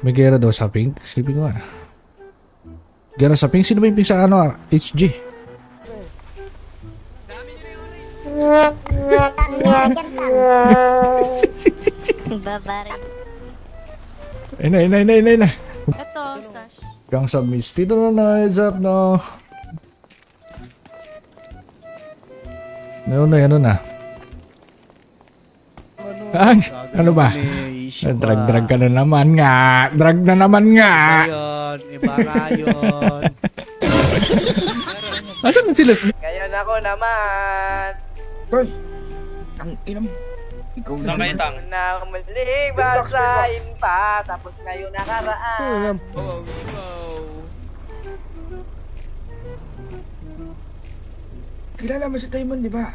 May gera daw sa pink. Silipin ko nga. Gera sa pink? Sino ba yung pink sa ano? HG? Babari. Ay na. Ito, stash. Gang sa Misty. Dito na, heads up no. Ano na. Ay, ano ba? Drag ka na naman nga. Drag na naman nga. Ayun, iba nga yun. Asan na sila? Ngayon ako naman. Hoy! Ang inam. Ikaw na. Tang na muling basahin pa. Tapos ngayon nakaraan. Kilala mo si Taimon, di ba?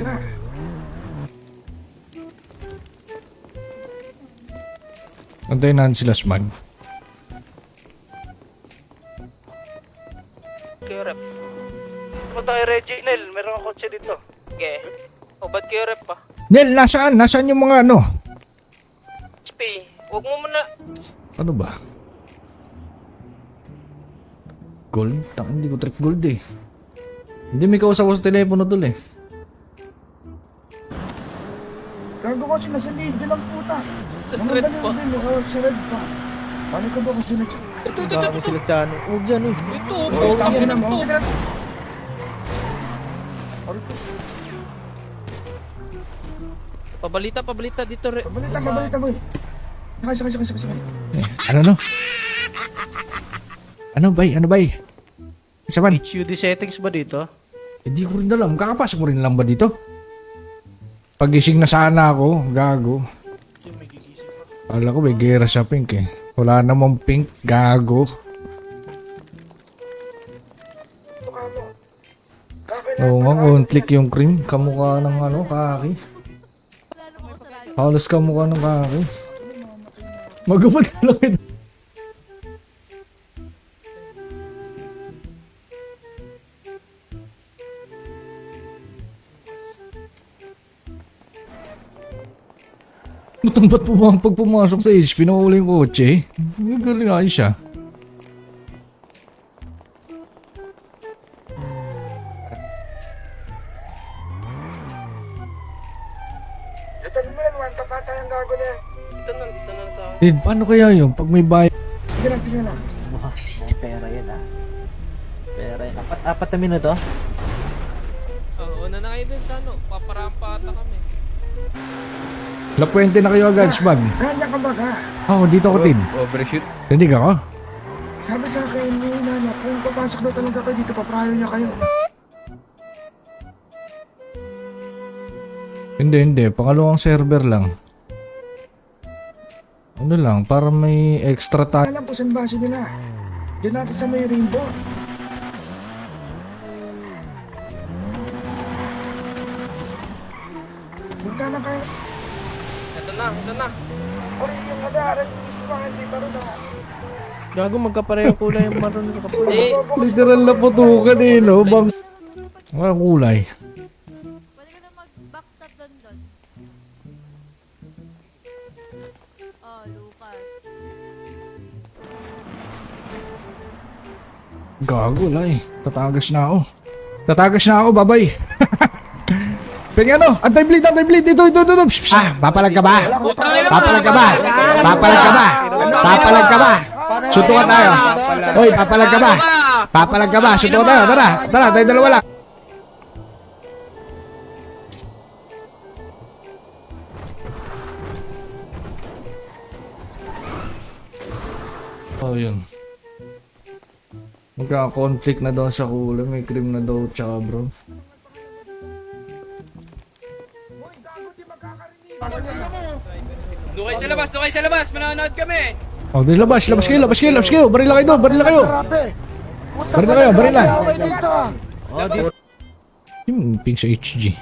Tara. Antayin natin sila smag. Kayo rep. Punta kay Reginald. Meron akong kotse dito. Okay. O ba't kayo rep pa? Nel, nasaan? Nasaan yung mga ano? SP. Huwag mo muna. Ano ba? Gold? Hindi ko trip gold eh. Hindi may kausap ko sa telepono dul eh. Gago ko sila sa lead. Bilang puta. Sa red pa. Sa red pa. Paano ko ba kasi na... Ito. Dami sila dyan. Huwag dyan eh. Ito. Tangin na mo. Pabalita dito. Pabalita mo eh. Sakay. Ano no? Ano bay? Isa man? HUD settings ba dito? Hindi ko rin alam. Kakapasok mo rin lang ba dito? Pagising na sana ako. Gago. Kala ko may gera sa pink eh. Wala namang pink. Gago. Oo nga, conflict yung cream. Kamukha ng ano, kaki. Halos kamukha ng kaki. Magupad lang ito. Mutang ba't pag pumasok sa HP, nakawala yung kotse? Galing ayos siya. Ito mo yan, wanta pa tayong gago na yan. Dito na sa akin. Eh, paano kaya yun? Pag may bayad. Sige lang. Pera yan ah. Pera yan. Apat na minuto? Una na kayo dun sa ano. Paparampa ata kami. Lapuente na kayo agad, Smag. Nandiyan ka ba ka? Oo, dito ako, Tin. Overshoot. Hindi ka ko? Sabi sa akin ni Nano, kung papasok daw talaga kayo dito, paprayo niya kayo. Hindi. Pangalawang server lang. Ano lang, para may extra time. Alam ko saan base nila. Diyan natin sa may rainbow. Punta na kayo. Ito na. Ori yung kadaran, gusto ba hindi pa rin na. Gago magkapareho kulay yung maroon ng kapul. Literal na putukan eh, no? Bang... Mga kulay. Pwede ka na mag-backstop doon. Oh, Lucas. Gago, lay. Tatagas na ako, babay. Pero ano, antay-bleed. Dito. Psh, papalag ka ba? Suntukan tayo. Hoy, papalag ka ba? Suntukan tayo. Tara, tayo dalawa lang. Oh, yun. Magka-conflict na daw sa kulay. May cream na daw tsaka bro. Doon kayo sa labas. Manonood kami. Oh, di labas kayo. Barila kayo. Barila. Yung ping sa HG.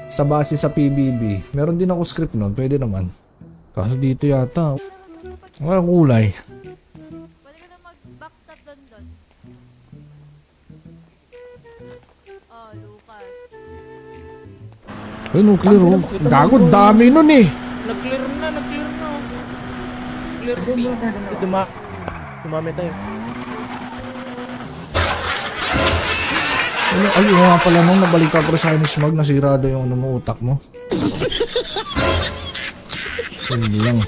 Sa base sa PBB, meron din ako script nun. Pwede naman. Kaso dito yata. Mga kulay. Pwede ka na mag-backstop doon. Oh, Lucas. Ay, nuclear oh. Gago, dami nun eh. Nag-clear na. Clear Pwede B. mo, pwede mo. Dumami tayo. Ay, yung nga pala nung nabaliktad pa sa akin ni Smog, nasirado yung ano mo, utak mo. Hindi lang.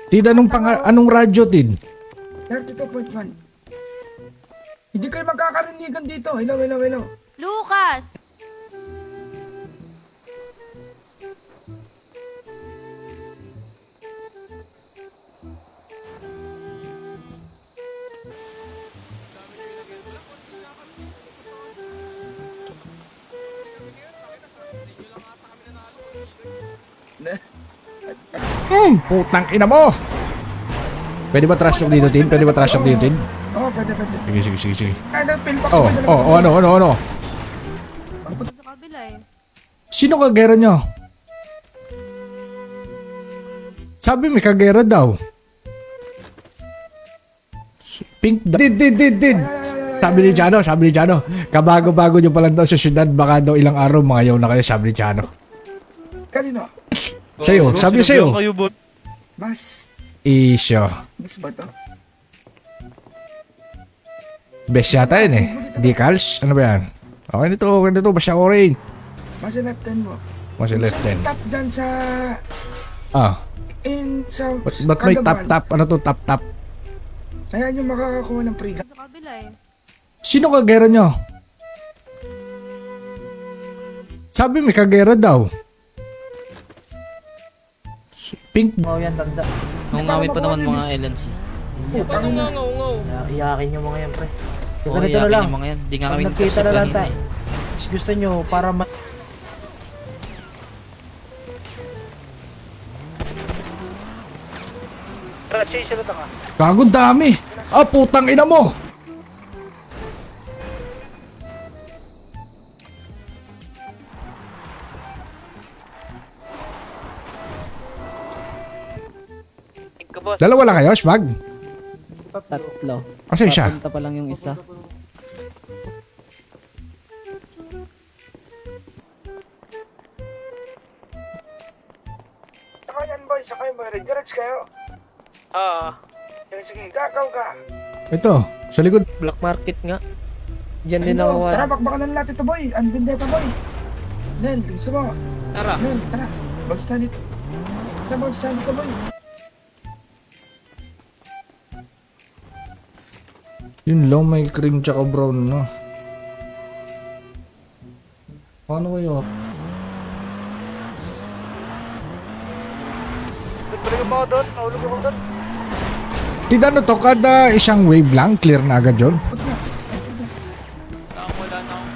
Tid, anong radyo, Tid? 32.1. Hindi kayo magkakarinigan dito. Hello. Lucas! Putang ina mo! Pwede ba trash talk dito, Tid? Pwede ba trash talk dito, Tid? Oo, pwede. Sige. Kaya pillbox Oh, mo dala. ano? Sa kabila eh. Sino kagera nyo? Sabi may kagera daw. Pink Did. Sabi ni Chano. Kabago-bago nyo pa lang daw sa syudad. Baka daw ilang araw mga yaw na kayo, sabi ni Chano. Kanino? Sa'yo, sabi sa'yo. Mas. Isyo. Mas ba to? Best yata yun eh. Decals? Ano ba yan? Okay nito. Basta orange. Mas left hand mo. Mas left hand. Tap dyan sa... Ah. Sa... Ba't may Kagaban. tap? Ano to tap? Kaya nyo makakakuha ng free gun. Sa kabila eh. Sino kagera nyo? Sabi may kagera daw. Pink. Oo yan, tanda. Nangungawin pa naman mga LNC. Paano nga? Iyakin yung mga yan, pre. Oo, Ganito na iyakin lang. yung mga yan. Di nga Pag kami nagkita nagkasip na lang kanina tayo. eh. Gusto nyo, para Tara, chase na tanga. Gago dami. Ah, putang ina mo. Ika, boss. Dalawa lang kayo, Smag? Tatlo. Asa siya? Papunta pa lang yung isa. Saka yan boy, saka yung boy. Redirect kayo. Sige, gagaw ka. Ito, sa likod. black market nga. Diyan Tara, bakbakan natin ito boy. Unbin dito boy. Nel, gusto mo? Tara. Nel, tara. Bounce na dito. Tara, bounce na dito boy. Yun lang, may cream tsaka brown, no? Paano kayo? Balik mo ako doon. Nahulog ako doon. Tid, ano to? Kada isang wave lang, clear na agad yun? Wala na ako.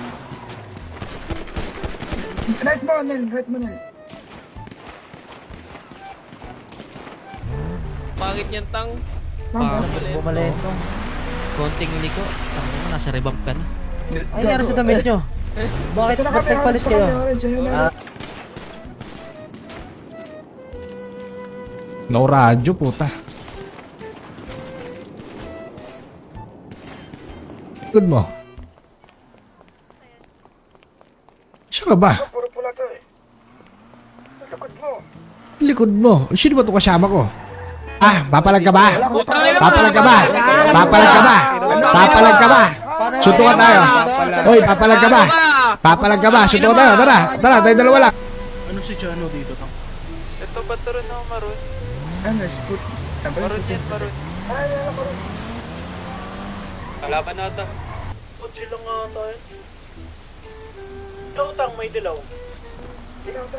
Right mo, Nel. Pangit yan, tang. Mamba. Bumalento. Konting liko. Tangin mo, nasa revamp ka na. Ay, nangyari sa damit nyo. Bakit Ito na kami, nagpalit orange na kayo? kami, orange. Ayun na. No radyo, puta. Likod mo. Siya ka ba? Puro pula to eh. Likod mo. Likod mo. Sino ba ito kasama ko? Ah, papalag ka ba? Papalag ka ba? Papalag ka ba? Papalag ka ba? Suntukan tayo. Hoy, papalag ka ba? Papalag ka ba? Suntukan tayo. Tara, tayo dalawa lang. Ito ba ito rin ako maroon? Ano, spot. Maroon yan, maroon. Kalaban na ata. Kutsi lang nga tayo. Utang, may dilaw.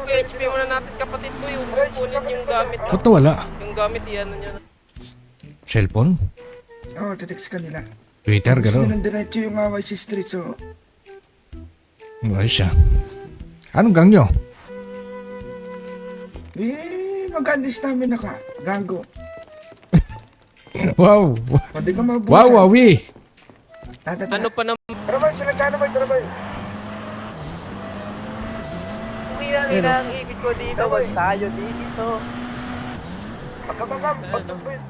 HP muna natin kapatid ko yung kunin yung gamit. Ba't nawala? Yung gamit iyan na niya. Cellphone? Oo, titext ka nila. Twitter, Gusto gano'n. nilang diretso yung YC Street, so... Ayos siya. Anong gang nyo? Mag-unleash namin na ka. Gago. Wow. Pwede ka mabusan. Wow, wawi. Ano pa naman? Trabay, sila kano ba? Trabay. Hindi na ang ibig ko dito. Tawag tayo dito. Pagkababam, pagkababam.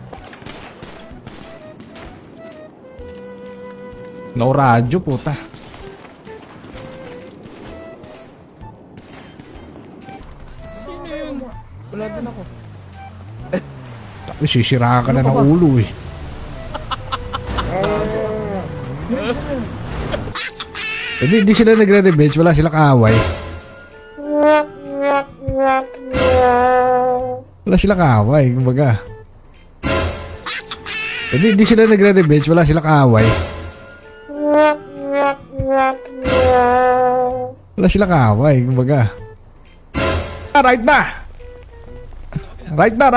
No radyo, puta. Wala din ako. Sisira ka na ng ulo eh. Hindi sila nagre-revenge, wala sila kaaway. Wala sila kaaway, kumbaga. Hindi sila nagre-revenge, wala sila kaaway. Wala sila kaaway, kumbaga. Right na! Right na!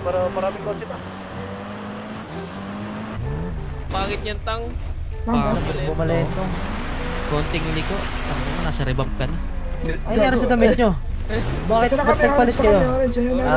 Maraming kotse pa. Pangit yan, Tang. Bumalento. Konting liko. Tang nasa rebump ka na. Ay, nangyari sa damit nyo. Bakit Ito na ba't kami, nagpalit gusto kayo? kami, orange, ayun na.